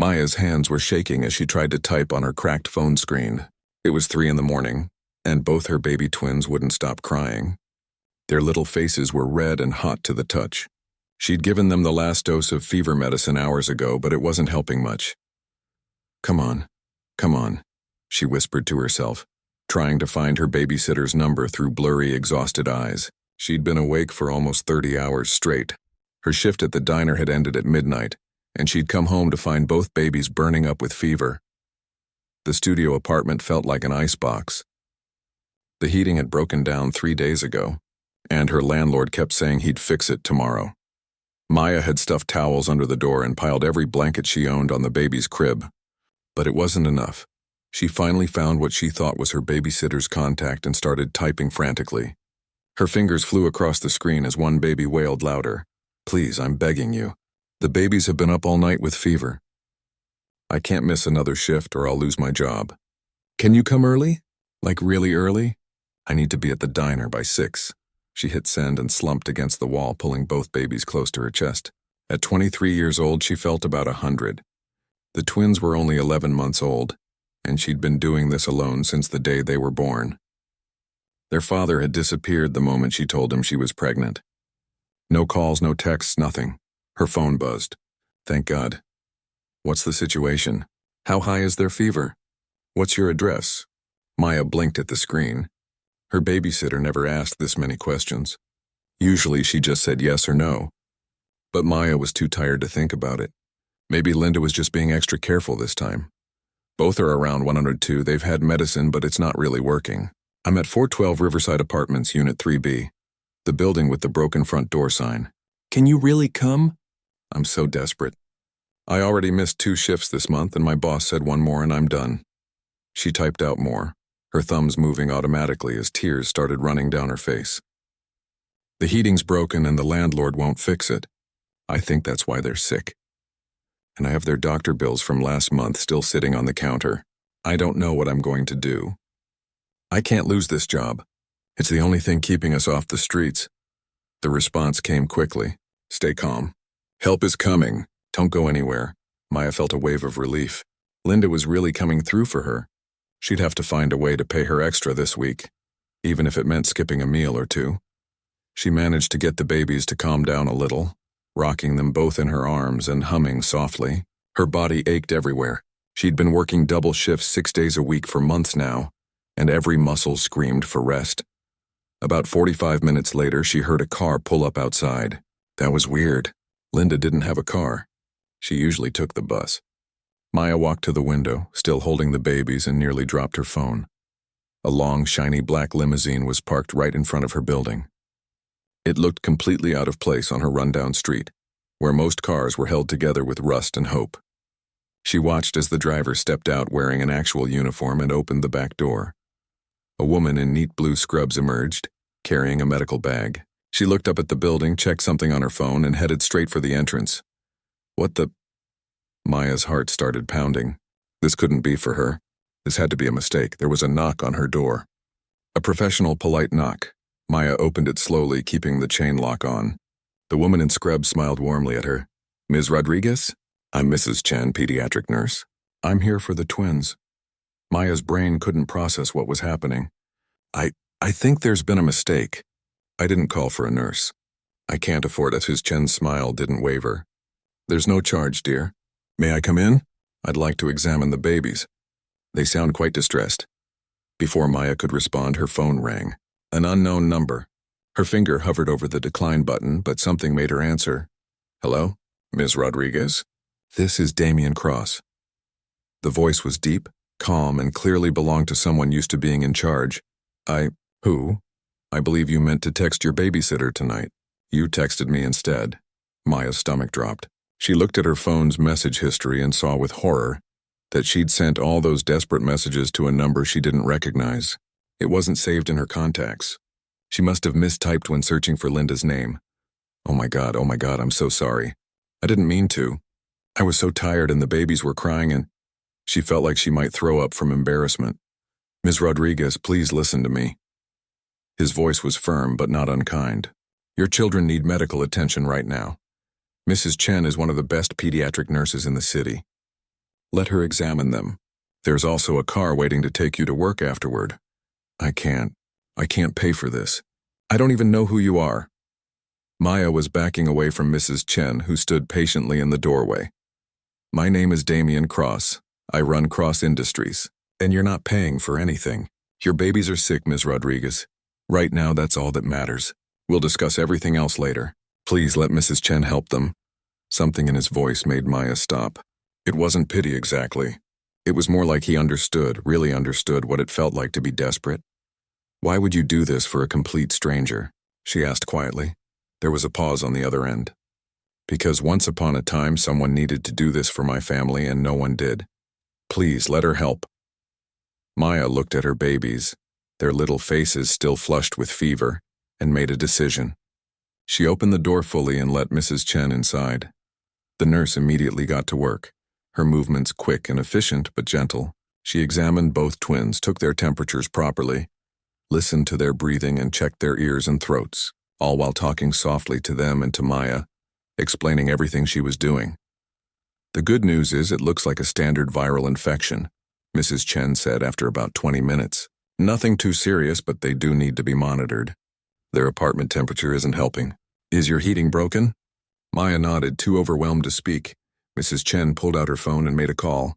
Maya's hands were shaking as she tried to type on her cracked phone screen. It was 3 in the morning, and both her baby twins wouldn't stop crying. Their little faces were red and hot to the touch. She'd given them the last dose of fever medicine hours ago, but it wasn't helping much. Come on, she whispered to herself, trying to find her babysitter's number through blurry, exhausted eyes. She'd been awake for almost 30 hours straight. Her shift at the diner had ended at midnight, and she'd come home to find both babies burning up with fever. The studio apartment felt like an icebox. The heating had broken down 3 days ago, and her landlord kept saying he'd fix it tomorrow. Maya had stuffed towels under the door and piled every blanket she owned on the baby's crib. But it wasn't enough. She finally found what she thought was her babysitter's contact and started typing frantically. Her fingers flew across the screen as one baby wailed louder. "Please, I'm begging you. The babies have been up all night with fever. I can't miss another shift or I'll lose my job. Can you come early? Like really early? I need to be at the diner by 6. She hit send and slumped against the wall, pulling both babies close to her chest. At 23 years old, she felt about 100. The twins were only 11 months old, and she'd been doing this alone since the day they were born. Their father had disappeared the moment she told him she was pregnant. No calls, no texts, nothing. Her phone buzzed. Thank God. What's the situation? How high is their fever? What's your address? Maya blinked at the screen. Her babysitter never asked this many questions. Usually she just said yes or no. But Maya was too tired to think about it. Maybe Linda was just being extra careful this time. Both are around 102. They've had medicine, but it's not really working. I'm at 412 Riverside Apartments, Unit 3B. The building with the broken front door sign. Can you really come? I'm so desperate. I already missed 2 shifts this month, and my boss said 1 more and I'm done. She typed out more, her thumbs moving automatically as tears started running down her face. The heating's broken and the landlord won't fix it. I think that's why they're sick. And I have their doctor bills from last month still sitting on the counter. I don't know what I'm going to do. I can't lose this job. It's the only thing keeping us off the streets. The response came quickly. Stay calm. Help is coming. Don't go anywhere. Maya felt a wave of relief. Linda was really coming through for her. She'd have to find a way to pay her extra this week, even if it meant skipping a meal or 2. She managed to get the babies to calm down a little, rocking them both in her arms and humming softly. Her body ached everywhere. She'd been working double shifts 6 days a week for months now, and every muscle screamed for rest. About 45 minutes later, she heard a car pull up outside. That was weird. Linda didn't have a car. She usually took the bus. Maya walked to the window, still holding the babies, and nearly dropped her phone. A long, shiny black limousine was parked right in front of her building. It looked completely out of place on her rundown street, where most cars were held together with rust and hope. She watched as the driver stepped out wearing an actual uniform and opened the back door. A woman in neat blue scrubs emerged, carrying a medical bag. She looked up at the building, checked something on her phone, and headed straight for the entrance. What the... Maya's heart started pounding. This couldn't be for her. This had to be a mistake. There was a knock on her door. A professional, polite knock. Maya opened it slowly, keeping the chain lock on. The woman in scrubs smiled warmly at her. Ms. Rodriguez? I'm Mrs. Chen, pediatric nurse. I'm here for the twins. Maya's brain couldn't process what was happening. I think there's been a mistake. I didn't call for a nurse. I can't afford it. His Chen's smile didn't waver. There's no charge, dear. May I come in? I'd like to examine the babies. They sound quite distressed. Before Maya could respond, her phone rang. An unknown number. Her finger hovered over the decline button, but something made her answer. Hello? Ms. Rodriguez? This is Damien Cross. The voice was deep, calm, and clearly belonged to someone used to being in charge. Who? I believe you meant to text your babysitter tonight. You texted me instead. Maya's stomach dropped. She looked at her phone's message history and saw with horror that she'd sent all those desperate messages to a number she didn't recognize. It wasn't saved in her contacts. She must have mistyped when searching for Linda's name. Oh my God, I'm so sorry. I didn't mean to. I was so tired and the babies were crying and she felt like she might throw up from embarrassment. Ms. Rodriguez, please listen to me. His voice was firm but not unkind. Your children need medical attention right now. Mrs. Chen is one of the best pediatric nurses in the city. Let her examine them. There's also a car waiting to take you to work afterward. I can't pay for this. I don't even know who you are. Maya was backing away from Mrs. Chen, who stood patiently in the doorway. My name is Damian Cross. I run Cross Industries. And you're not paying for anything. Your babies are sick, Ms. Rodriguez. Right now, that's all that matters. We'll discuss everything else later. Please let Mrs. Chen help them. Something in his voice made Maya stop. It wasn't pity exactly. It was more like he understood, really understood what it felt like to be desperate. Why would you do this for a complete stranger? She asked quietly. There was a pause on the other end. Because once upon a time, someone needed to do this for my family and no one did. Please let her help. Maya looked at her babies, their little faces still flushed with fever, and made a decision. She opened the door fully and let Mrs. Chen inside. The nurse immediately got to work, her movements quick and efficient but gentle. She examined both twins, took their temperatures properly, listened to their breathing and checked their ears and throats, all while talking softly to them and to Maya, explaining everything she was doing. The good news is it looks like a standard viral infection, Mrs. Chen said after about 20 minutes. Nothing too serious, but they do need to be monitored. Their apartment temperature isn't helping. Is your heating broken? Maya nodded, too overwhelmed to speak. Mrs. Chen pulled out her phone and made a call.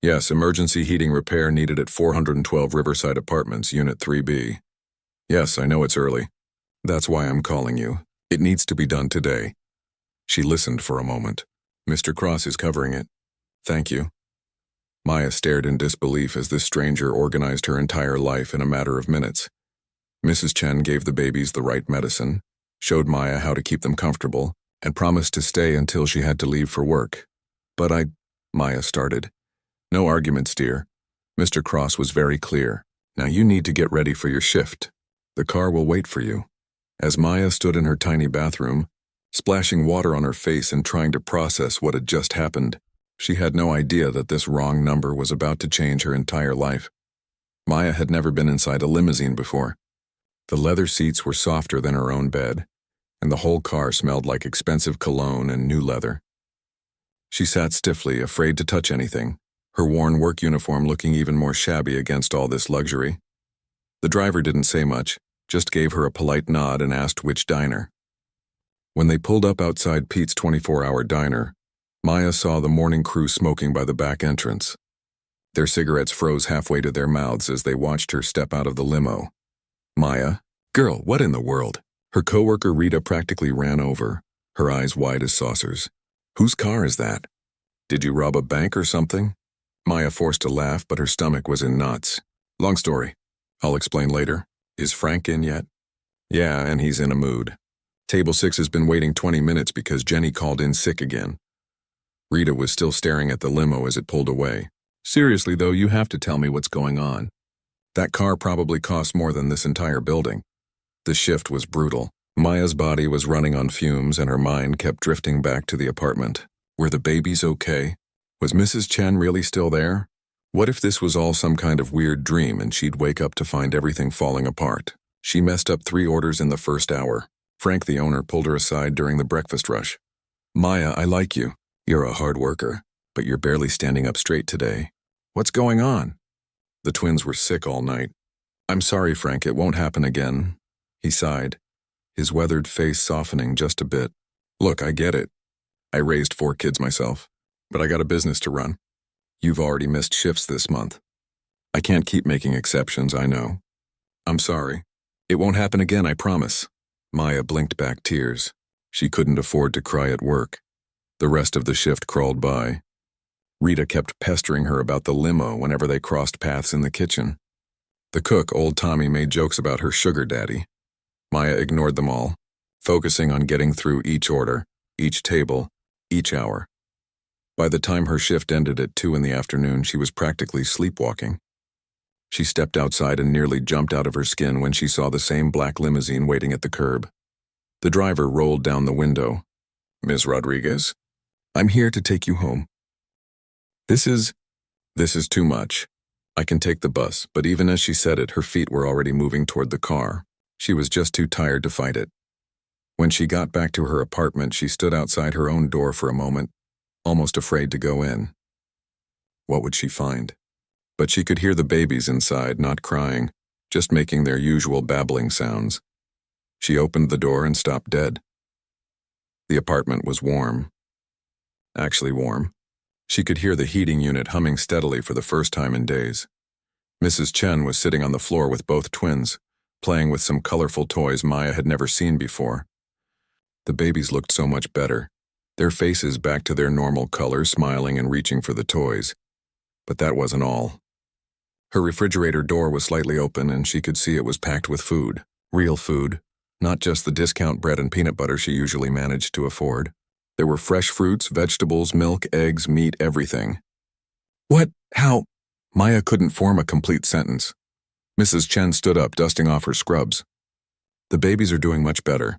Yes, emergency heating repair needed at 412 Riverside Apartments, Unit 3B. Yes, I know it's early. That's why I'm calling you. It needs to be done today. She listened for a moment. Mr. Cross is covering it. Thank you. Maya stared in disbelief as this stranger organized her entire life in a matter of minutes. Mrs. Chen gave the babies the right medicine, showed Maya how to keep them comfortable, and promised to stay until she had to leave for work. But Maya started. No arguments, dear. Mr. Cross was very clear. Now you need to get ready for your shift. The car will wait for you. As Maya stood in her tiny bathroom, splashing water on her face and trying to process what had just happened, she had no idea that this wrong number was about to change her entire life. Maya had never been inside a limousine before. The leather seats were softer than her own bed, and the whole car smelled like expensive cologne and new leather. She sat stiffly, afraid to touch anything, her worn work uniform looking even more shabby against all this luxury. The driver didn't say much, just gave her a polite nod and asked which diner. When they pulled up outside Pete's 24-hour diner, Maya saw the morning crew smoking by the back entrance. Their cigarettes froze halfway to their mouths as they watched her step out of the limo. Maya? Girl, what in the world? Her coworker Rita practically ran over, her eyes wide as saucers. Whose car is that? Did you rob a bank or something? Maya forced a laugh, but her stomach was in knots. Long story. I'll explain later. Is Frank in yet? Yeah, and he's in a mood. Table 6 has been waiting 20 minutes because Jenny called in sick again. Rita was still staring at the limo as it pulled away. Seriously, though, you have to tell me what's going on. That car probably costs more than this entire building. The shift was brutal. Maya's body was running on fumes and her mind kept drifting back to the apartment. Were the babies okay? Was Mrs. Chen really still there? What if this was all some kind of weird dream and she'd wake up to find everything falling apart? She messed up 3 orders in the first hour. Frank, the owner, pulled her aside during the breakfast rush. Maya, I like you. You're a hard worker, but you're barely standing up straight today. What's going on? The twins were sick all night. I'm sorry, Frank, it won't happen again. He sighed, his weathered face softening just a bit. Look, I get it. I raised 4 kids myself, but I got a business to run. You've already missed shifts this month. I can't keep making exceptions, I know. I'm sorry. It won't happen again, I promise. Maya blinked back tears. She couldn't afford to cry at work. The rest of the shift crawled by. Rita kept pestering her about the limo whenever they crossed paths in the kitchen. The cook, old Tommy, made jokes about her sugar daddy. Maya ignored them all, focusing on getting through each order, each table, each hour. By the time her shift ended at 2 in the afternoon, she was practically sleepwalking. She stepped outside and nearly jumped out of her skin when she saw the same black limousine waiting at the curb. The driver rolled down the window. Ms. Rodriguez, I'm here to take you home. This is too much. I can take the bus, but even as she said it, her feet were already moving toward the car. She was just too tired to fight it. When she got back to her apartment, she stood outside her own door for a moment, almost afraid to go in. What would she find? But she could hear the babies inside, not crying, just making their usual babbling sounds. She opened the door and stopped dead. The apartment was warm. Actually warm. She could hear the heating unit humming steadily for the first time in days. Mrs. Chen was sitting on the floor with both twins, playing with some colorful toys Maya had never seen before. The babies looked so much better, their faces back to their normal color, smiling and reaching for the toys. But that wasn't all. Her refrigerator door was slightly open and she could see it was packed with food. Real food, not just the discount bread and peanut butter she usually managed to afford. There were fresh fruits, vegetables, milk, eggs, meat, everything. What? How? Maya couldn't form a complete sentence. Mrs. Chen stood up, dusting off her scrubs. The babies are doing much better.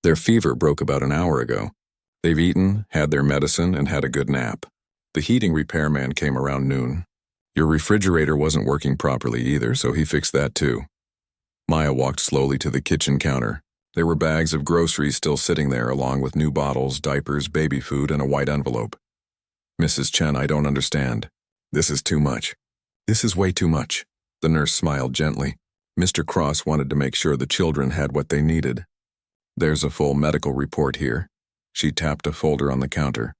Their fever broke about an hour ago. They've eaten, had their medicine, and had a good nap. The heating repairman came around noon. Your refrigerator wasn't working properly either, so he fixed that too. Maya walked slowly to the kitchen counter. There were bags of groceries still sitting there, along with new bottles, diapers, baby food, and a white envelope. Mrs. Chen, I don't understand. This is too much. This is way too much. The nurse smiled gently. Mr. Cross wanted to make sure the children had what they needed. There's a full medical report here. She tapped a folder on the counter,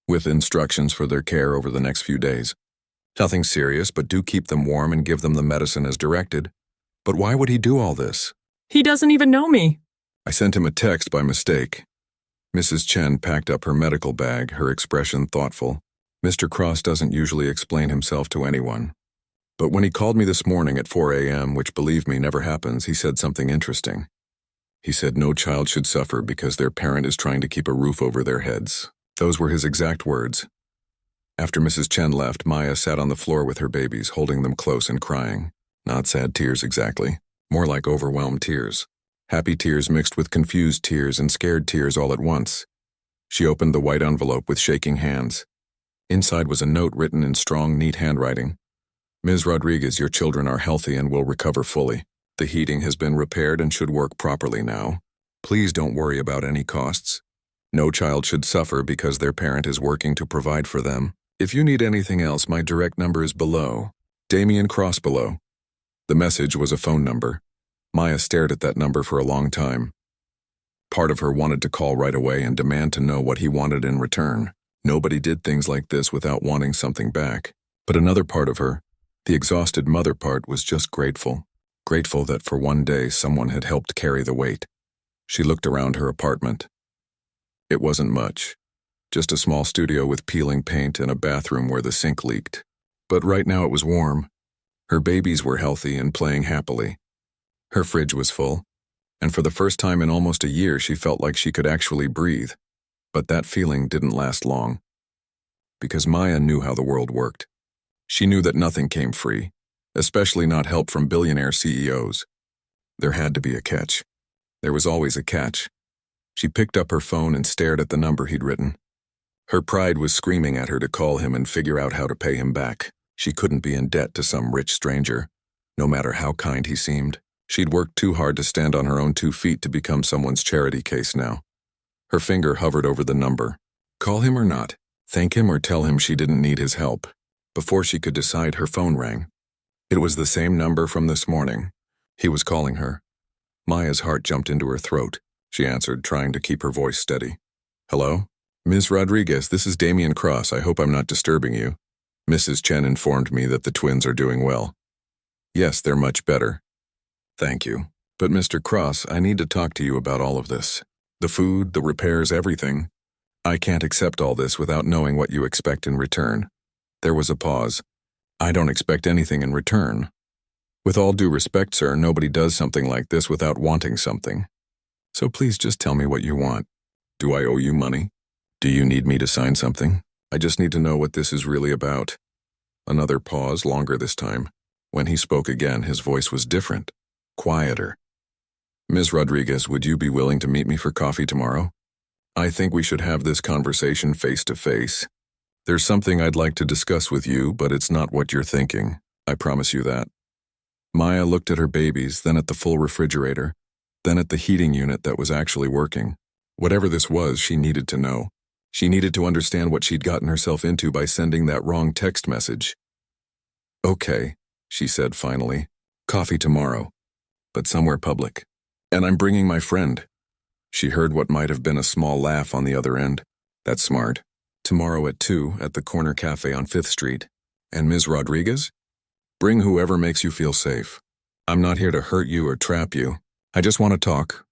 with instructions for their care over the next few days. Nothing serious, but do keep them warm and give them the medicine as directed. But why would he do all this? He doesn't even know me. I sent him a text by mistake. Mrs. Chen packed up her medical bag, her expression thoughtful. Mr. Cross doesn't usually explain himself to anyone. But when he called me this morning at 4 a.m., which believe me never happens, he said something interesting. He said no child should suffer because their parent is trying to keep a roof over their heads. Those were his exact words. After Mrs. Chen left, Maya sat on the floor with her babies, holding them close and crying. Not sad tears exactly, more like overwhelmed tears. Happy tears mixed with confused tears and scared tears all at once. She opened the white envelope with shaking hands. Inside was a note written in strong, neat handwriting. Ms. Rodriguez, your children are healthy and will recover fully. The heating has been repaired and should work properly now. Please don't worry about any costs. No child should suffer because their parent is working to provide for them. If you need anything else, my direct number is below. Damien Cross below. The message was a phone number. Maya stared at that number for a long time. Part of her wanted to call right away and demand to know what he wanted in return. Nobody did things like this without wanting something back. But another part of her, the exhausted mother part, was just grateful. Grateful that for one day someone had helped carry the weight. She looked around her apartment. It wasn't much. Just a small studio with peeling paint and a bathroom where the sink leaked. But right now it was warm. Her babies were healthy and playing happily. Her fridge was full, and for the first time in almost a year she felt like she could actually breathe. But that feeling didn't last long. Because Maya knew how the world worked. She knew that nothing came free, especially not help from billionaire CEOs. There had to be a catch. There was always a catch. She picked up her phone and stared at the number he'd written. Her pride was screaming at her to call him and figure out how to pay him back. She couldn't be in debt to some rich stranger, no matter how kind he seemed. She'd worked too hard to stand on her own 2 feet to become someone's charity case now. Her finger hovered over the number. Call him or not? Thank him or tell him she didn't need his help? Before she could decide, her phone rang. It was the same number from this morning. He was calling her. Maya's heart jumped into her throat. She answered, trying to keep her voice steady. Hello? Ms. Rodriguez, this is Damien Cross. I hope I'm not disturbing you. Mrs. Chen informed me that the twins are doing well. Yes, they're much better. Thank you. But Mr. Cross, I need to talk to you about all of this. The food, the repairs, everything. I can't accept all this without knowing what you expect in return. There was a pause. I don't expect anything in return. With all due respect, sir, nobody does something like this without wanting something. So please just tell me what you want. Do I owe you money? Do you need me to sign something? I just need to know what this is really about. Another pause, longer this time. When he spoke again, his voice was different, quieter. Ms. Rodriguez, would you be willing to meet me for coffee tomorrow? I think we should have this conversation face to face. There's something I'd like to discuss with you, but it's not what you're thinking. I promise you that. Maya looked at her babies, then at the full refrigerator, then at the heating unit that was actually working. Whatever this was, she needed to know. She needed to understand what she'd gotten herself into by sending that wrong text message. "Okay," she said finally. "Coffee tomorrow, but somewhere public. And I'm bringing my friend." She heard what might have been a small laugh on the other end. "That's smart. Tomorrow at 2 at the corner cafe on 5th Street. And Ms. Rodriguez? Bring whoever makes you feel safe. I'm not here to hurt you or trap you. I just want to talk."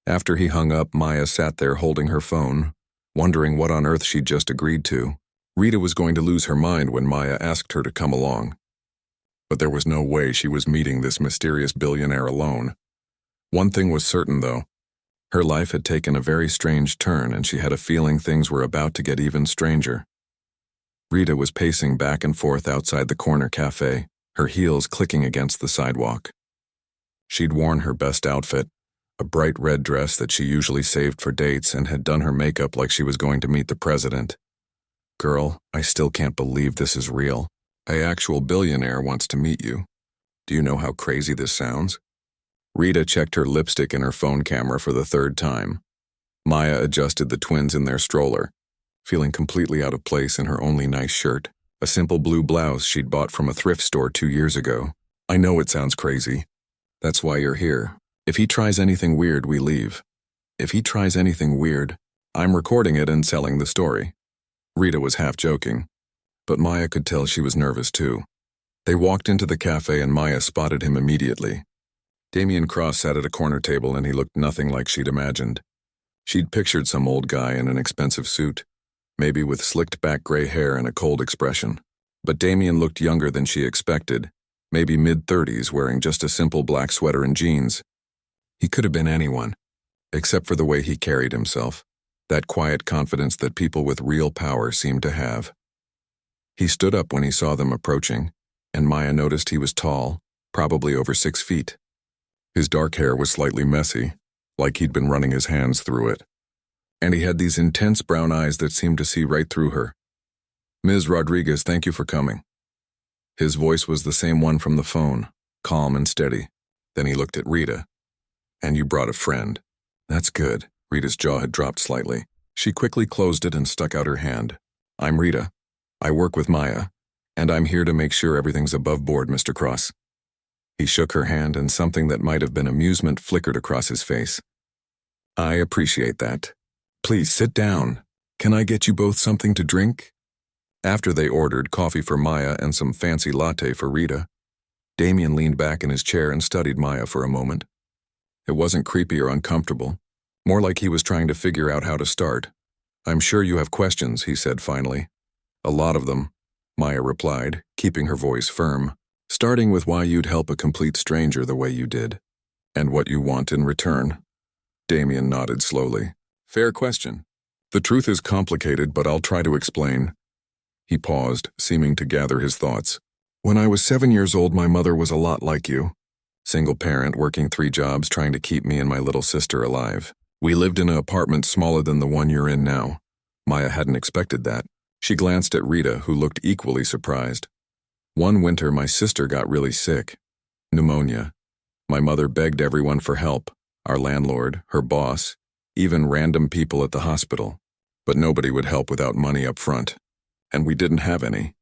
After he hung up, Maya sat there holding her phone, wondering what on earth she'd just agreed to. Rita was going to lose her mind when Maya asked her to come along. But there was no way she was meeting this mysterious billionaire alone. One thing was certain, though. Her life had taken a very strange turn, and she had a feeling things were about to get even stranger. Rita was pacing back and forth outside the corner cafe, her heels clicking against the sidewalk. She'd worn her best outfit, a bright red dress that she usually saved for dates, and had done her makeup like she was going to meet the president. "Girl, I still can't believe this is real. An actual billionaire wants to meet you. Do you know how crazy this sounds?" Rita checked her lipstick in her phone camera for the 3rd time. Maya adjusted the twins in their stroller, feeling completely out of place in her only nice shirt, a simple blue blouse she'd bought from a thrift store 2 years ago. "I know it sounds crazy. That's why you're here. If he tries anything weird, we leave. If he tries anything weird, I'm recording it and selling the story." Rita was half joking, but Maya could tell she was nervous too. They walked into the cafe and Maya spotted him immediately. Damian Cross sat at a corner table and he looked nothing like she'd imagined. She'd pictured some old guy in an expensive suit, maybe with slicked back gray hair and a cold expression. But Damian looked younger than she expected, maybe mid-30s, wearing just a simple black sweater and jeans. He could have been anyone, except for the way he carried himself, that quiet confidence that people with real power seemed to have. He stood up when he saw them approaching, and Maya noticed he was tall, probably over 6 feet. His dark hair was slightly messy, like he'd been running his hands through it. And he had these intense brown eyes that seemed to see right through her. "Ms. Rodriguez, thank you for coming." His voice was the same one from the phone, calm and steady. Then he looked at Rita. "And you brought a friend. That's good." Rita's jaw had dropped slightly. She quickly closed it and stuck out her hand. "I'm Rita. I work with Maya, and I'm here to make sure everything's above board, Mr. Cross." He shook her hand, and something that might have been amusement flickered across his face. "I appreciate that. Please sit down. Can I get you both something to drink?" After they ordered coffee for Maya and some fancy latte for Rita, Damian leaned back in his chair and studied Maya for a moment. It wasn't creepy or uncomfortable, more like he was trying to figure out how to start. "I'm sure you have questions," he said finally. "A lot of them," Maya replied, keeping her voice firm. "Starting with why you'd help a complete stranger the way you did, and what you want in return." Damian nodded slowly. "Fair question. The truth is complicated, but I'll try to explain." He paused, seeming to gather his thoughts. "When I was 7 years old, my mother was a lot like you. Single parent, working 3 jobs, trying to keep me and my little sister alive. We lived in an apartment smaller than the one you're in now." Maya hadn't expected that. She glanced at Rita, who looked equally surprised. "One winter, my sister got really sick. Pneumonia. My mother begged everyone for help, our landlord, her boss, even random people at the hospital. But nobody would help without money up front. And we didn't have any."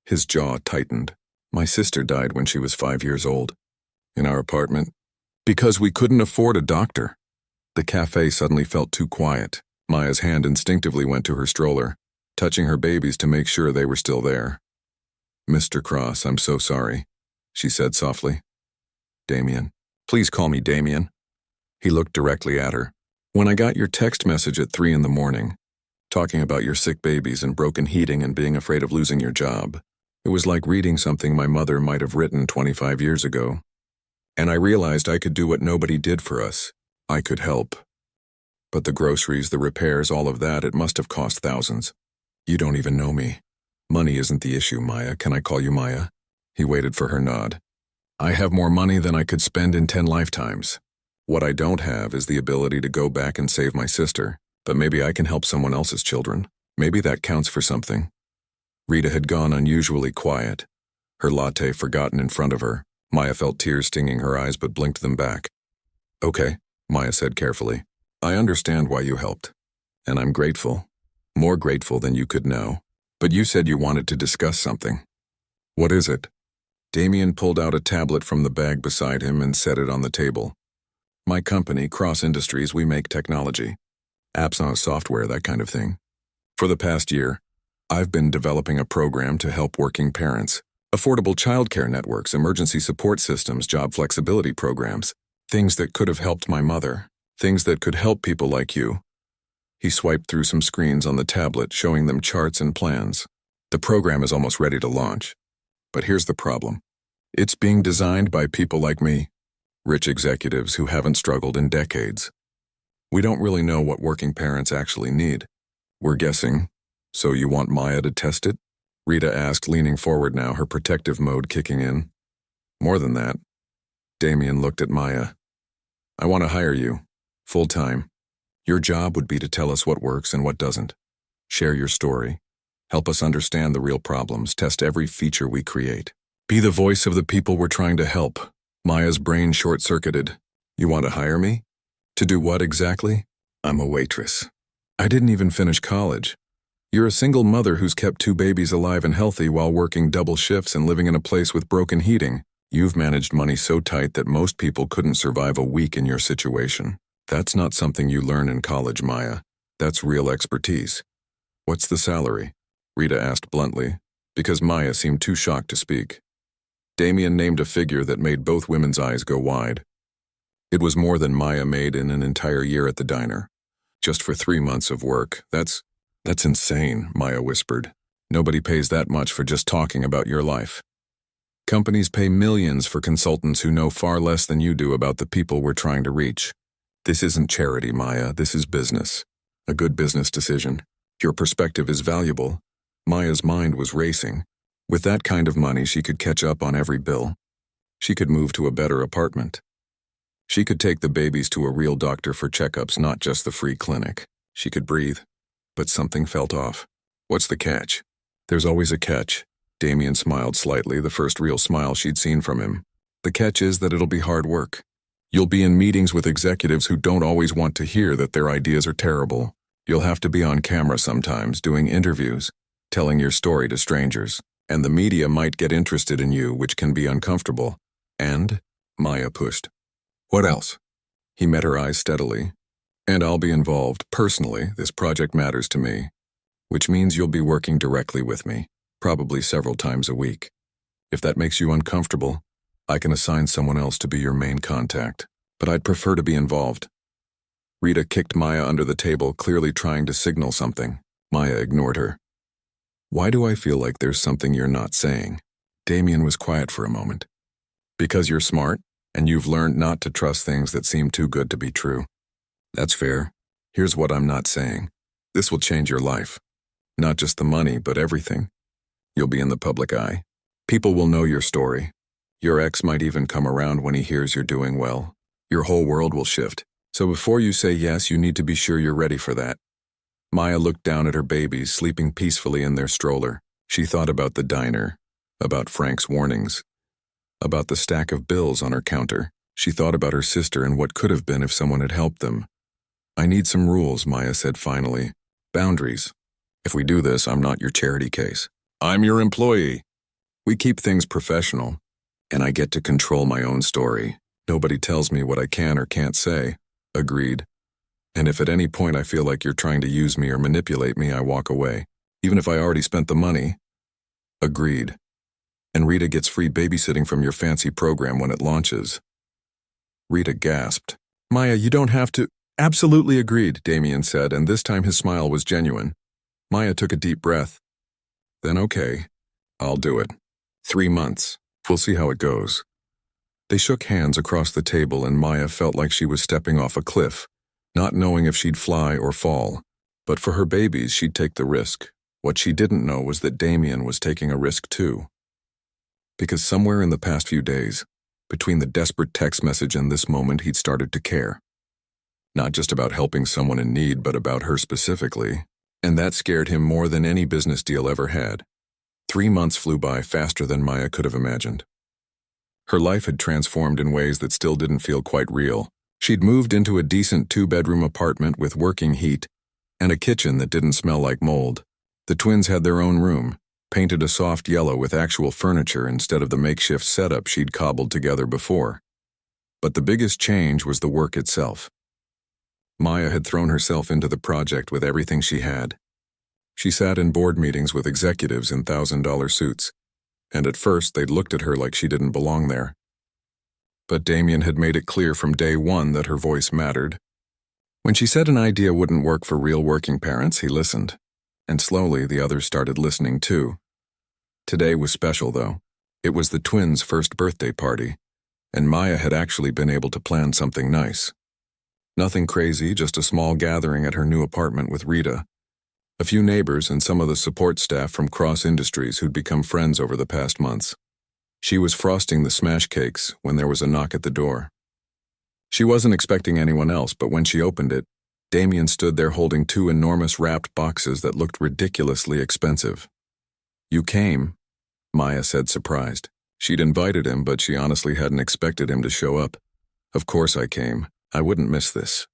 His jaw tightened. "My sister died when she was 5 years old. In our apartment. Because we couldn't afford a doctor." The cafe suddenly felt too quiet. Maya's hand instinctively went to her stroller, touching her babies to make sure they were still there. "Mr. Cross, I'm so sorry," she said softly. "Damian. Please call me Damian." He looked directly at her. "When I got your text message at 3 in the morning, talking about your sick babies and broken heating and being afraid of losing your job, it was like reading something my mother might have written 25 years ago. And I realized I could do what nobody did for us. I could help. But the groceries, the repairs, all of that, it must have cost thousands. You don't even know me. Money isn't the issue, Maya. Can I call you Maya?" He waited for her nod. "I have more money than I could spend in 10 lifetimes. What I don't have is the ability to go back and save my sister, but maybe I can help someone else's children. Maybe that counts for something." Rita had gone unusually quiet, her latte forgotten in front of her. Maya felt tears stinging her eyes but blinked them back. "Okay," Maya said carefully. "I understand why you helped, and I'm grateful. More grateful than you could know. But you said you wanted to discuss something. What is it? Damien pulled out a tablet from the bag beside him and set it on the table. My company, Cross Industries, we make technology. Apps on software, that kind of thing. For the past year, I've been developing a program to help working parents. Affordable childcare networks, emergency support systems, job flexibility programs. Things that could have helped my mother. Things that could help people like you. He swiped through some screens on the tablet, showing them charts and plans. The program is almost ready to launch. But here's the problem. It's being designed by people like me, rich executives who haven't struggled in decades. We don't really know what working parents actually need. We're guessing. So you want Maya to test it? Rita asked, leaning forward now, her protective mode kicking in. More than that. Damien looked at Maya. I want to hire you, full-time. Your job would be to tell us what works and what doesn't. Share your story. Help us understand the real problems, test every feature we create. Be the voice of the people we're trying to help. Maya's brain short-circuited. You want to hire me? To do what exactly? I'm a waitress. I didn't even finish college. You're a single mother who's kept 2 babies alive and healthy while working double shifts and living in a place with broken heating. You've managed money so tight that most people couldn't survive a week in your situation. That's not something you learn in college, Maya. That's real expertise. What's the salary? Rita asked bluntly, because Maya seemed too shocked to speak. Damien named a figure that made both women's eyes go wide. It was more than Maya made in an entire year at the diner. Just for 3 months of work. That's insane, Maya whispered. Nobody pays that much for just talking about your life. Companies pay millions for consultants who know far less than you do about the people we're trying to reach. This isn't charity, Maya. This is business. A good business decision. Your perspective is valuable. Maya's mind was racing. With that kind of money, she could catch up on every bill. She could move to a better apartment. She could take the babies to a real doctor for checkups, not just the free clinic. She could breathe. But something felt off. What's the catch? There's always a catch. Damien smiled slightly, the first real smile she'd seen from him. The catch is that it'll be hard work. You'll be in meetings with executives who don't always want to hear that their ideas are terrible. You'll have to be on camera sometimes, doing interviews, telling your story to strangers. And the media might get interested in you, which can be uncomfortable. And? Maya pushed. What else? He met her eyes steadily. And I'll be involved. Personally, this project matters to me. Which means you'll be working directly with me. Probably several times a week. If that makes you uncomfortable, I can assign someone else to be your main contact. But I'd prefer to be involved. Rita kicked Maya under the table, clearly trying to signal something. Maya ignored her. Why do I feel like there's something you're not saying? Damien was quiet for a moment. Because you're smart, and you've learned not to trust things that seem too good to be true. That's fair. Here's what I'm not saying. This will change your life. Not just the money, but everything. You'll be in the public eye. People will know your story. Your ex might even come around when he hears you're doing well. Your whole world will shift. So before you say yes, you need to be sure you're ready for that. Maya looked down at her babies, sleeping peacefully in their stroller. She thought about the diner, about Frank's warnings, about the stack of bills on her counter. She thought about her sister and what could have been if someone had helped them. I need some rules, Maya said finally. Boundaries. If we do this, I'm not your charity case. I'm your employee. We keep things professional, and I get to control my own story. Nobody tells me what I can or can't say. Agreed. And if at any point I feel like you're trying to use me or manipulate me, I walk away, even if I already spent the money. Agreed. And Rita gets free babysitting from your fancy program when it launches. Rita gasped. Maya, you don't have to. Absolutely agreed, Damien said, and this time his smile was genuine. Maya took a deep breath. Then okay, I'll do it. 3 months. We'll see how it goes. They shook hands across the table and Maya felt like she was stepping off a cliff, not knowing if she'd fly or fall. But for her babies, she'd take the risk. What she didn't know was that Damien was taking a risk too. Because somewhere in the past few days, between the desperate text message and this moment, he'd started to care. Not just about helping someone in need, but about her specifically. And that scared him more than any business deal ever had. 3 months flew by faster than Maya could have imagined. Her life had transformed in ways that still didn't feel quite real. She'd moved into a decent 2-bedroom apartment with working heat, and a kitchen that didn't smell like mold. The twins had their own room, painted a soft yellow with actual furniture instead of the makeshift setup she'd cobbled together before. But the biggest change was the work itself. Maya had thrown herself into the project with everything she had. She sat in board meetings with executives in $1,000 suits, and at first they'd looked at her like she didn't belong there. But Damien had made it clear from day one that her voice mattered. When she said an idea wouldn't work for real working parents, he listened, and slowly the others started listening too. Today was special, though. It was the twins' first birthday party, and Maya had actually been able to plan something nice. Nothing crazy, just a small gathering at her new apartment with Rita, a few neighbors and some of the support staff from cross industries who'd become friends over the past months. She was frosting the smash cakes when there was a knock at the door. She wasn't expecting anyone else, but when she opened it, Damien stood there holding 2 enormous wrapped boxes that looked ridiculously expensive. "You came," Maya said, surprised. She'd invited him, but she honestly hadn't expected him to show up. "Of course I came. I wouldn't miss this."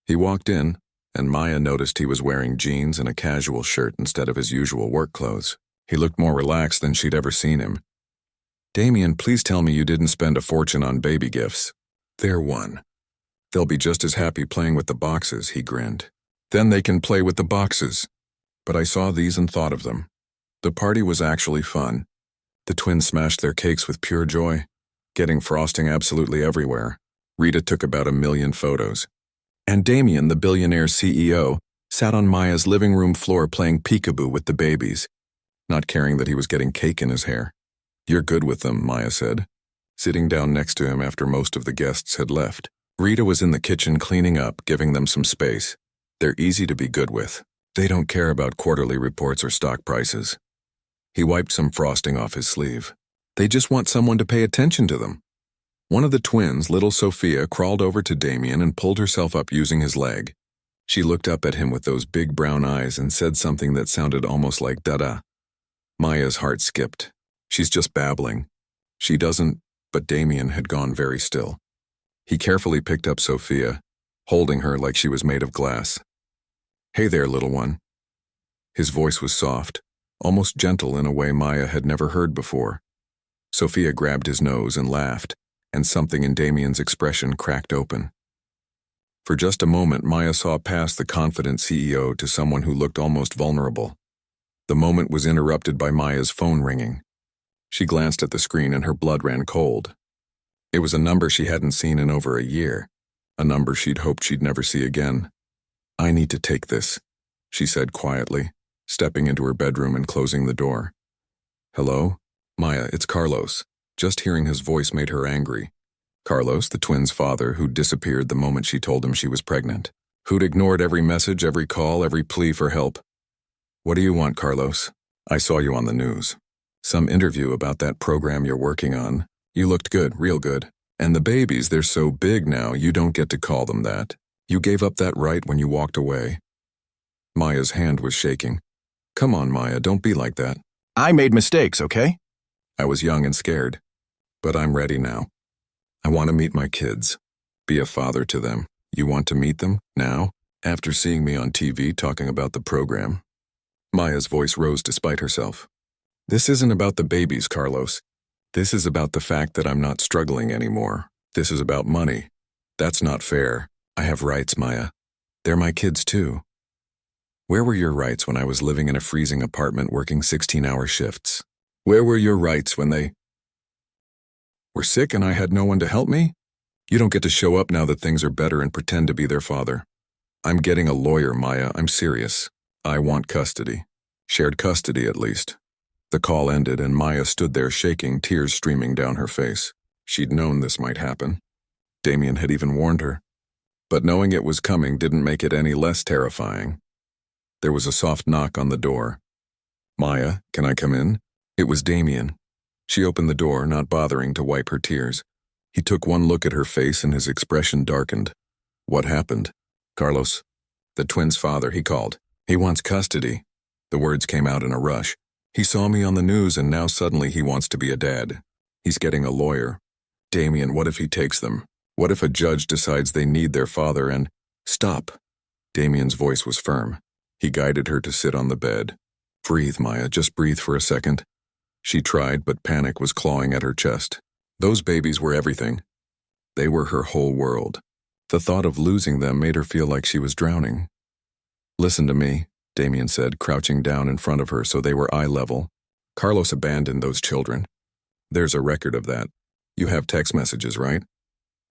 He walked in, and Maya noticed he was wearing jeans and a casual shirt instead of his usual work clothes. He looked more relaxed than she'd ever seen him. "Damien, please tell me you didn't spend a fortune on baby gifts." "They're one. They'll be just as happy playing with the boxes," he grinned. "Then they can play with the boxes." But I saw these and thought of them. The party was actually fun. The twins smashed their cakes with pure joy, getting frosting absolutely everywhere. Rita took about 1,000,000 photos. And Damien, the billionaire CEO, sat on Maya's living room floor playing peekaboo with the babies, not caring that he was getting cake in his hair. "You're good with them," Maya said, sitting down next to him after most of the guests had left. Rita was in the kitchen cleaning up, giving them some space. "They're easy to be good with. They don't care about quarterly reports or stock prices." He wiped some frosting off his sleeve. "They just want someone to pay attention to them." One of the twins, little Sophia, crawled over to Damien and pulled herself up using his leg. She looked up at him with those big brown eyes and said something that sounded almost like "dada." Maya's heart skipped. She's just babbling. She doesn't, but Damien had gone very still. He carefully picked up Sophia, holding her like she was made of glass. "Hey there, little one." His voice was soft, almost gentle in a way Maya had never heard before. Sophia grabbed his nose and laughed, and something in Damien's expression cracked open. For just a moment, Maya saw past the confident CEO to someone who looked almost vulnerable. The moment was interrupted by Maya's phone ringing. She glanced at the screen and her blood ran cold. It was a number she hadn't seen in over a year, a number she'd hoped she'd never see again. "I need to take this," she said quietly, stepping into her bedroom and closing the door. "Hello? Maya, it's Carlos." Just hearing his voice made her angry. Carlos, the twins' father, who'd disappeared the moment she told him she was pregnant, who'd ignored every message, every call, every plea for help. "What do you want, Carlos? I saw you on the news. Some interview about that program you're working on. You looked good, real good. And the babies, they're so big now, you don't get to call them that. You gave up that right when you walked away." Maya's hand was shaking. "Come on, Maya, don't be like that." "I made mistakes, okay?" "I was young and scared. But I'm ready now. I want to meet my kids. Be a father to them. You want to meet them, now, after seeing me on TV talking about the program?" Maya's voice rose despite herself. "This isn't about the babies, Carlos. This is about the fact that I'm not struggling anymore. This is about money. That's not fair. I have rights, Maya. They're my kids too. Where were your rights when I was living in a freezing apartment working 16-hour shifts? Where were your rights when they were sick and I had no one to help me? You don't get to show up now that things are better and pretend to be their father. I'm getting a lawyer, Maya. I'm serious. I want custody. Shared custody, at least." The call ended and Maya stood there shaking, tears streaming down her face. She'd known this might happen. Damien had even warned her. But knowing it was coming didn't make it any less terrifying. There was a soft knock on the door. "Maya, can I come in?" It was Damien. She opened the door, not bothering to wipe her tears. He took one look at her face and his expression darkened. "What happened?" "Carlos, the twins' father," he called. "He wants custody." The words came out in a rush. "He saw me on the news and now suddenly he wants to be a dad. He's getting a lawyer. Damien, what if he takes them? What if a judge decides they need their father and—" "Stop." Damien's voice was firm. He guided her to sit on the bed. Breathe, Maya, just breathe for a second. She tried, but panic was clawing at her chest. Those babies were everything. They were her whole world. The thought of losing them made her feel like she was drowning. Listen to me, Damien said, crouching down in front of her so they were eye level. Carlos abandoned those children. There's a record of that. You have text messages, right?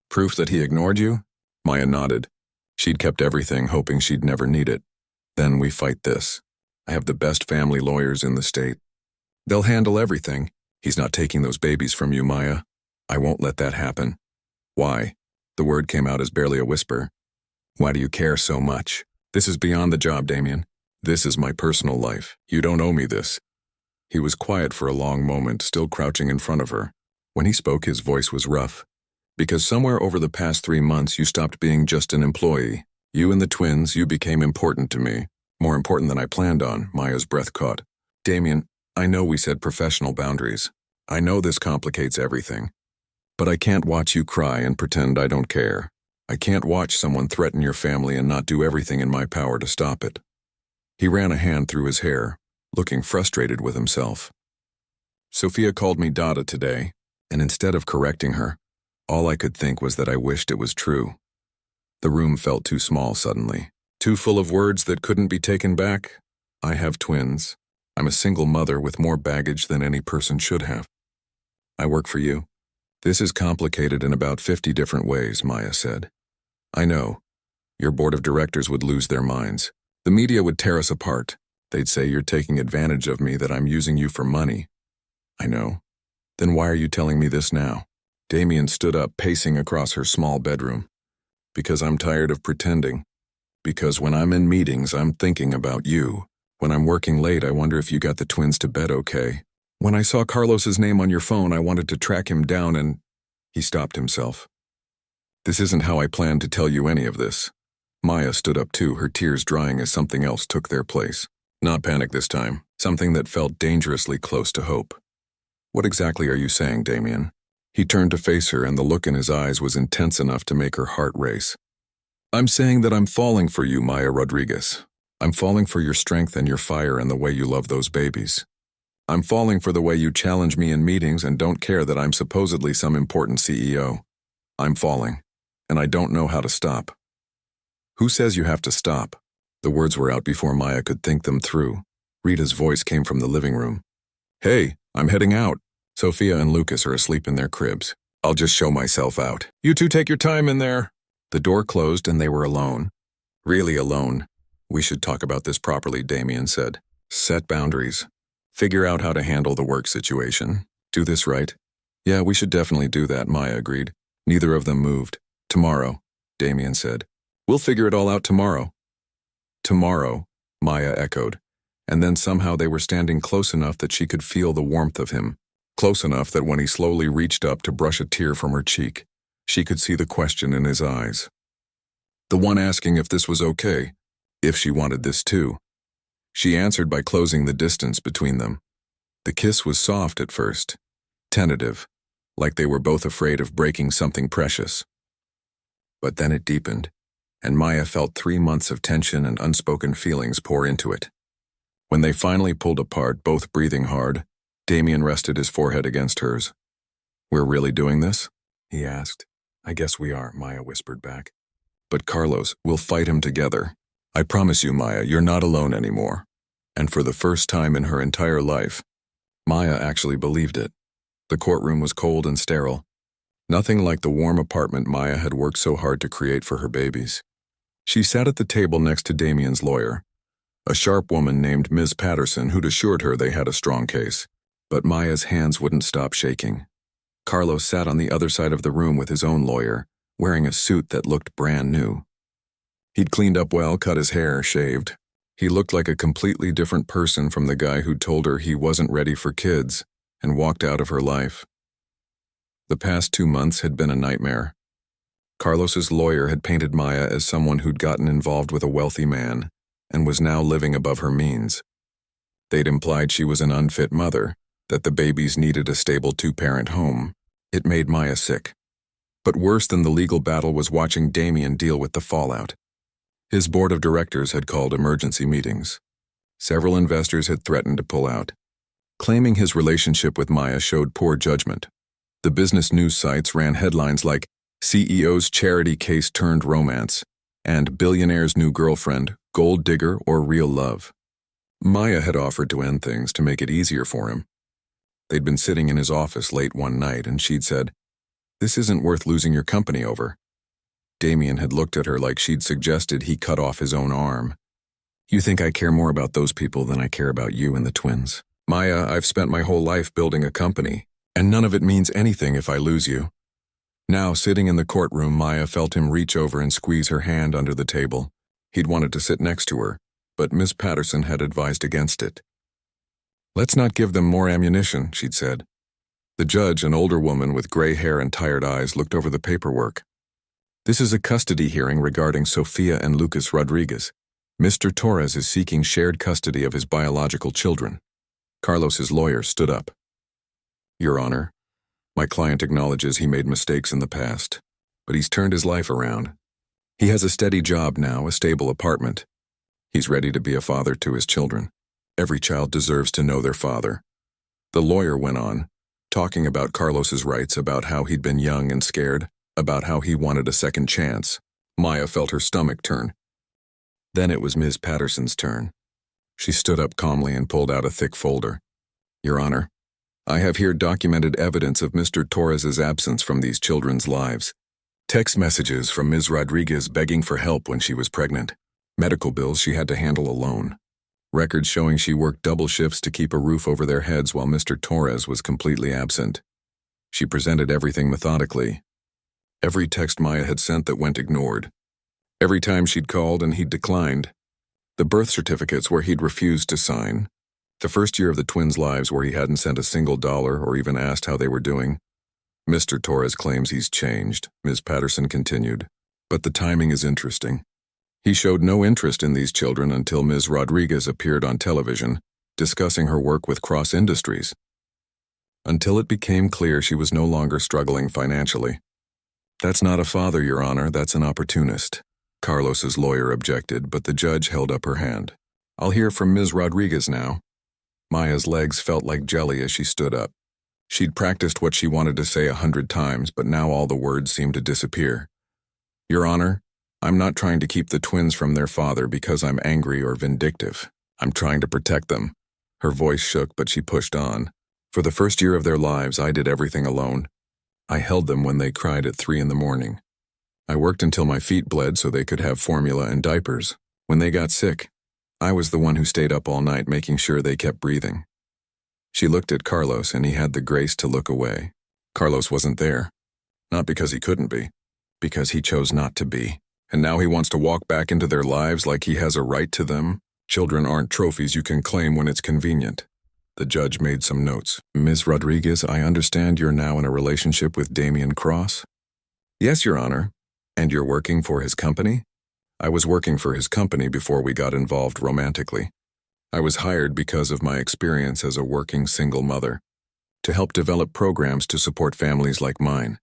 Proof that he ignored you? Maya nodded. She'd kept everything, hoping she'd never need it. Then we fight this. I have the best family lawyers in the state. They'll handle everything. He's not taking those babies from you, Maya. I won't let that happen. Why? The word came out as barely a whisper. Why do you care so much? This is beyond the job, Damien. This is my personal life. You don't owe me this. He was quiet for a long moment, still crouching in front of her. When he spoke, his voice was rough. Because somewhere over the past 3 months, you stopped being just an employee. You and the twins, you became important to me. More important than I planned on, Maya's breath caught. Damien, I know we said professional boundaries. I know this complicates everything. But I can't watch you cry and pretend I don't care. I can't watch someone threaten your family and not do everything in my power to stop it. He ran a hand through his hair, looking frustrated with himself. Sophia called me Dada today, and instead of correcting her, all I could think was that I wished it was true. The room felt too small suddenly, too full of words that couldn't be taken back. I have twins. I'm a single mother with more baggage than any person should have. I work for you. This is complicated in about 50 different ways, Maya said. I know. Your board of directors would lose their minds. The media would tear us apart. They'd say you're taking advantage of me, that I'm using you for money. I know. Then why are you telling me this now? Damien stood up, pacing across her small bedroom. Because I'm tired of pretending. Because when I'm in meetings, I'm thinking about you. When I'm working late, I wonder if you got the twins to bed okay. When I saw Carlos's name on your phone, I wanted to track him down and... He stopped himself. This isn't how I planned to tell you any of this. Maya stood up too, her tears drying as something else took their place. Not panic this time, something that felt dangerously close to hope. What exactly are you saying, Damien? He turned to face her, and the look in his eyes was intense enough to make her heart race. I'm saying that I'm falling for you, Maya Rodriguez. I'm falling for your strength and your fire and the way you love those babies. I'm falling for the way you challenge me in meetings and don't care that I'm supposedly some important CEO. I'm falling, and I don't know how to stop. Who says you have to stop? The words were out before Maya could think them through. Rita's voice came from the living room. Hey, I'm heading out. Sophia and Lucas are asleep in their cribs. I'll just show myself out. You two take your time in there. The door closed and they were alone. Really alone. We should talk about this properly, Damien said. Set boundaries. Figure out how to handle the work situation. Do this right. Yeah, we should definitely do that, Maya agreed. Neither of them moved. Tomorrow, Damien said. We'll figure it all out tomorrow. Tomorrow, Maya echoed. And then somehow they were standing close enough that she could feel the warmth of him. Close enough that when he slowly reached up to brush a tear from her cheek, she could see the question in his eyes. The one asking if this was okay, if she wanted this too. She answered by closing the distance between them. The kiss was soft at first, tentative, like they were both afraid of breaking something precious. But then it deepened, and Maya felt 3 months of tension and unspoken feelings pour into it. When they finally pulled apart, both breathing hard, Damien rested his forehead against hers. We're really doing this? He asked. I guess we are, Maya whispered back. But Carlos, we'll fight him together. I promise you, Maya, you're not alone anymore. And for the first time in her entire life, Maya actually believed it. The courtroom was cold and sterile. Nothing like the warm apartment Maya had worked so hard to create for her babies. She sat at the table next to Damien's lawyer, a sharp woman named Ms. Patterson who'd assured her they had a strong case. But Maya's hands wouldn't stop shaking. Carlos sat on the other side of the room with his own lawyer, wearing a suit that looked brand new. He'd cleaned up well, cut his hair, shaved. He looked like a completely different person from the guy who'd told her he wasn't ready for kids and walked out of her life. The past 2 months had been a nightmare. Carlos's lawyer had painted Maya as someone who'd gotten involved with a wealthy man and was now living above her means. They'd implied she was an unfit mother, that the babies needed a stable 2-parent home. It made Maya sick. But worse than the legal battle was watching Damien deal with the fallout. His board of directors had called emergency meetings. Several investors had threatened to pull out. Claiming his relationship with Maya showed poor judgment. The business news sites ran headlines like CEO's charity case turned romance and billionaire's new girlfriend, gold digger or real love. Maya had offered to end things to make it easier for him. They'd been sitting in his office late one night and she'd said, "This isn't worth losing your company over." Damien had looked at her like she'd suggested he cut off his own arm. "You think I care more about those people than I care about you and the twins? Maya, I've spent my whole life building a company, and none of it means anything if I lose you." Now, sitting in the courtroom, Maya felt him reach over and squeeze her hand under the table. He'd wanted to sit next to her, but Miss Patterson had advised against it. "Let's not give them more ammunition," she'd said. The judge, an older woman with gray hair and tired eyes, looked over the paperwork. "This is a custody hearing regarding Sofia and Lucas Rodriguez. Mr. Torres is seeking shared custody of his biological children." Carlos's lawyer stood up. "Your Honor, my client acknowledges he made mistakes in the past, but he's turned his life around. He has a steady job now, a stable apartment. He's ready to be a father to his children. Every child deserves to know their father." The lawyer went on, talking about Carlos's rights, about how he'd been young and scared, about how he wanted a second chance. Maya felt her stomach turn. Then it was Ms. Patterson's turn. She stood up calmly and pulled out a thick folder. "Your Honor, I have here documented evidence of Mr. Torres's absence from these children's lives. Text messages from Ms. Rodriguez begging for help when she was pregnant. Medical bills she had to handle alone. Records showing she worked double shifts to keep a roof over their heads while Mr. Torres was completely absent. She presented everything methodically. Every text Maya had sent that went ignored. Every time she'd called and he'd declined. The birth certificates where he'd refused to sign. The first year of the twins' lives where he hadn't sent a single dollar or even asked how they were doing. Mr. Torres claims he's changed," Ms. Patterson continued. "But the timing is interesting. He showed no interest in these children until Ms. Rodriguez appeared on television, discussing her work with Cross Industries. Until it became clear she was no longer struggling financially." "That's not a father, Your Honor, that's an opportunist," Carlos's lawyer objected, but the judge held up her hand. "I'll hear from Ms. Rodriguez now." Maya's legs felt like jelly as she stood up. She'd practiced what she wanted to say 100 times, but now all the words seemed to disappear. "Your Honor, I'm not trying to keep the twins from their father because I'm angry or vindictive. I'm trying to protect them." Her voice shook, but she pushed on. "For the first year of their lives, I did everything alone. I held them when they cried at 3 in the morning. I worked until my feet bled so they could have formula and diapers. When they got sick, I was the one who stayed up all night making sure they kept breathing." She looked at Carlos and he had the grace to look away. Carlos wasn't there. Not because he couldn't be, because he chose not to be. And now he wants to walk back into their lives like he has a right to them. Children aren't trophies you can claim when it's convenient. The judge made some notes. "Ms. Rodriguez, I understand you're now in a relationship with Damien Cross?" "Yes, Your Honor. And you're working for his company?" "I was working for his company before we got involved romantically. I was hired because of my experience as a working single mother, to help develop programs to support families like mine.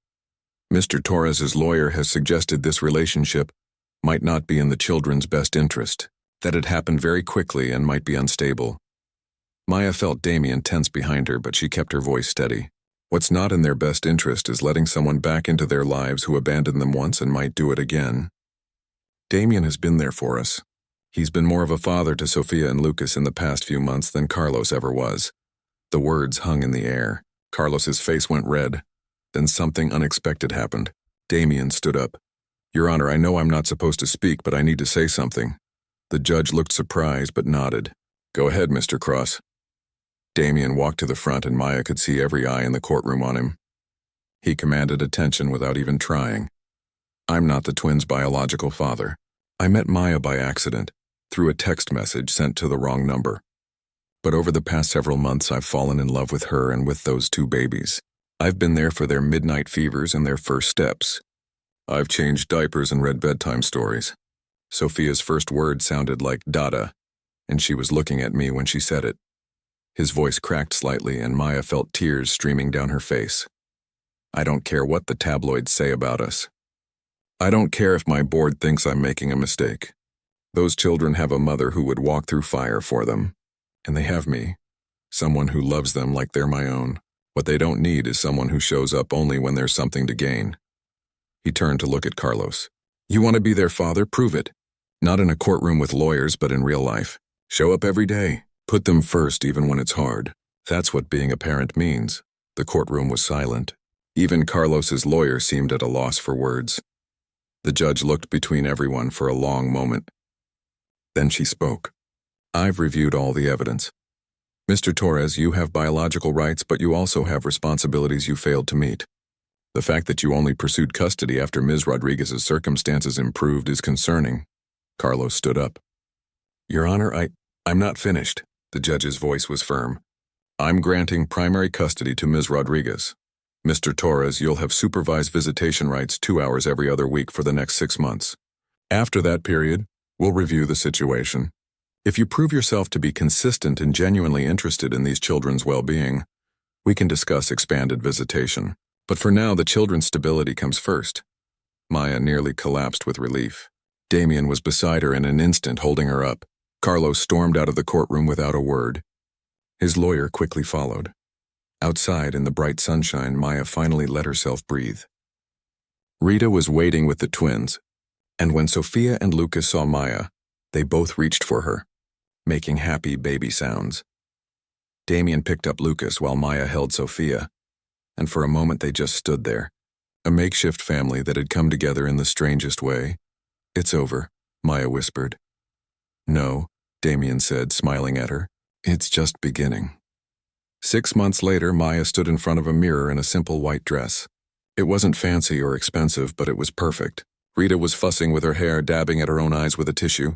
Mr. Torres's lawyer has suggested this relationship might not be in the children's best interest, that it happened very quickly and might be unstable." Maya felt Damien tense behind her, but she kept her voice steady. "What's not in their best interest is letting someone back into their lives who abandoned them once and might do it again. Damien has been there for us. He's been more of a father to Sofia and Lucas in the past few months than Carlos ever was." The words hung in the air. Carlos's face went red. Then something unexpected happened. Damien stood up. "Your Honor, I know I'm not supposed to speak, but I need to say something." The judge looked surprised but nodded. "Go ahead, Mr. Cross." Damien walked to the front and Maya could see every eye in the courtroom on him. He commanded attention without even trying. "I'm not the twins' biological father. I met Maya by accident, through a text message sent to the wrong number. But over the past several months, I've fallen in love with her and with those 2 babies. I've been there for their midnight fevers and their first steps. I've changed diapers and read bedtime stories." Sophia's first word sounded like "dada," and she was looking at me when she said it. His voice cracked slightly and Maya felt tears streaming down her face. "I don't care what the tabloids say about us. I don't care if my board thinks I'm making a mistake. Those children have a mother who would walk through fire for them. And they have me, someone who loves them like they're my own. What they don't need is someone who shows up only when there's something to gain. He turned to look at Carlos. You want to be their father? Prove it. Not in a courtroom with lawyers, but in real life. Show up every day. Put them first even when it's hard. That's what being a parent means. The courtroom was silent. Even Carlos's lawyer seemed at a loss for words. The judge looked between everyone for a long moment. Then she spoke. I've reviewed all the evidence. Mr. Torres, you have biological rights, but you also have responsibilities you failed to meet. The fact that you only pursued custody after Ms. Rodriguez's circumstances improved is concerning. Carlos stood up. Your Honor, I'm not finished. The judge's voice was firm. I'm granting primary custody to Ms. Rodriguez. Mr. Torres, you'll have supervised visitation rights 2 hours every other week for the next 6 months. After that period, we'll review the situation. If you prove yourself to be consistent and genuinely interested in these children's well-being, we can discuss expanded visitation. But for now, the children's stability comes first. Maya nearly collapsed with relief. Damien was beside her in an instant, holding her up. Carlos stormed out of the courtroom without a word. His lawyer quickly followed. Outside, in the bright sunshine, Maya finally let herself breathe. Rita was waiting with the twins, and when Sophia and Lucas saw Maya, they both reached for her, making happy baby sounds. Damien picked up Lucas while Maya held Sophia, and for a moment they just stood there, a makeshift family that had come together in the strangest way. It's over, Maya whispered. No, Damien said, smiling at her. It's just beginning. 6 months later, Maya stood in front of a mirror in a simple white dress. It wasn't fancy or expensive, but it was perfect. Rita was fussing with her hair, dabbing at her own eyes with a tissue.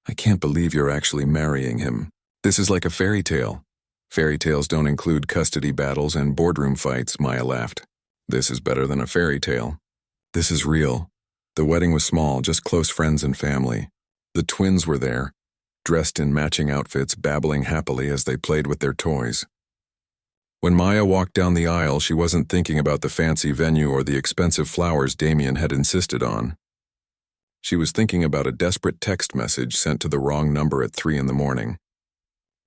I can't believe you're actually marrying him. This is like a fairy tale. Fairy tales don't include custody battles and boardroom fights, Maya laughed. This is better than a fairy tale. This is real. The wedding was small, just close friends and family. The twins were there, dressed in matching outfits, babbling happily as they played with their toys. When Maya walked down the aisle, she wasn't thinking about the fancy venue or the expensive flowers Damien had insisted on. She was thinking about a desperate text message sent to the wrong number at 3 in the morning.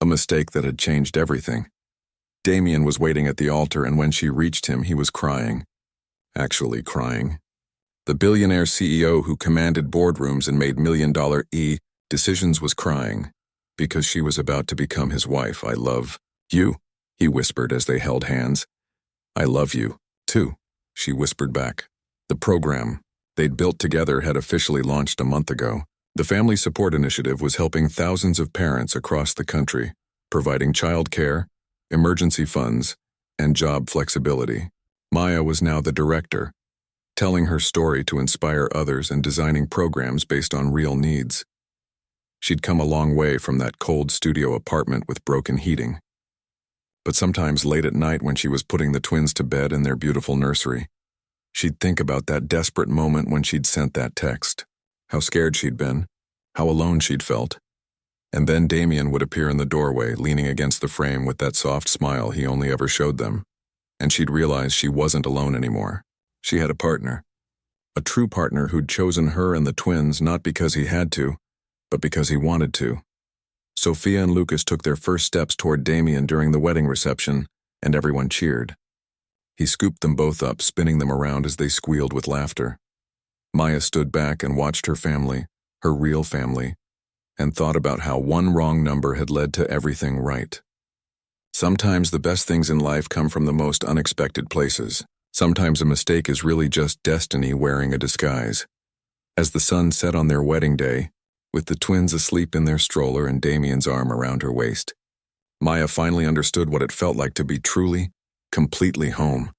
A mistake that had changed everything. Damien was waiting at the altar, and when she reached him, he was crying. Actually crying. The billionaire CEO who commanded boardrooms and made million-dollar decisions was crying, because she was about to become his wife. I love you, he whispered as they held hands. I love you, too, she whispered back. The program they'd built together had officially launched a month ago. The Family Support Initiative was helping thousands of parents across the country, providing child care, emergency funds, and job flexibility. Maya was now the director, telling her story to inspire others and designing programs based on real needs. She'd come a long way from that cold studio apartment with broken heating. But sometimes late at night when she was putting the twins to bed in their beautiful nursery, she'd think about that desperate moment when she'd sent that text. How scared she'd been, how alone she'd felt. And then Damien would appear in the doorway, leaning against the frame with that soft smile he only ever showed them. And she'd realize she wasn't alone anymore. She had a partner. A true partner who'd chosen her and the twins not because he had to, but because he wanted to. Sophia and Lucas took their first steps toward Damien during the wedding reception, and everyone cheered. He scooped them both up, spinning them around as they squealed with laughter. Maya stood back and watched her family, her real family, and thought about how one wrong number had led to everything right. Sometimes the best things in life come from the most unexpected places. Sometimes a mistake is really just destiny wearing a disguise. As the sun set on their wedding day, with the twins asleep in their stroller and Damien's arm around her waist, Maya finally understood what it felt like to be truly, completely home.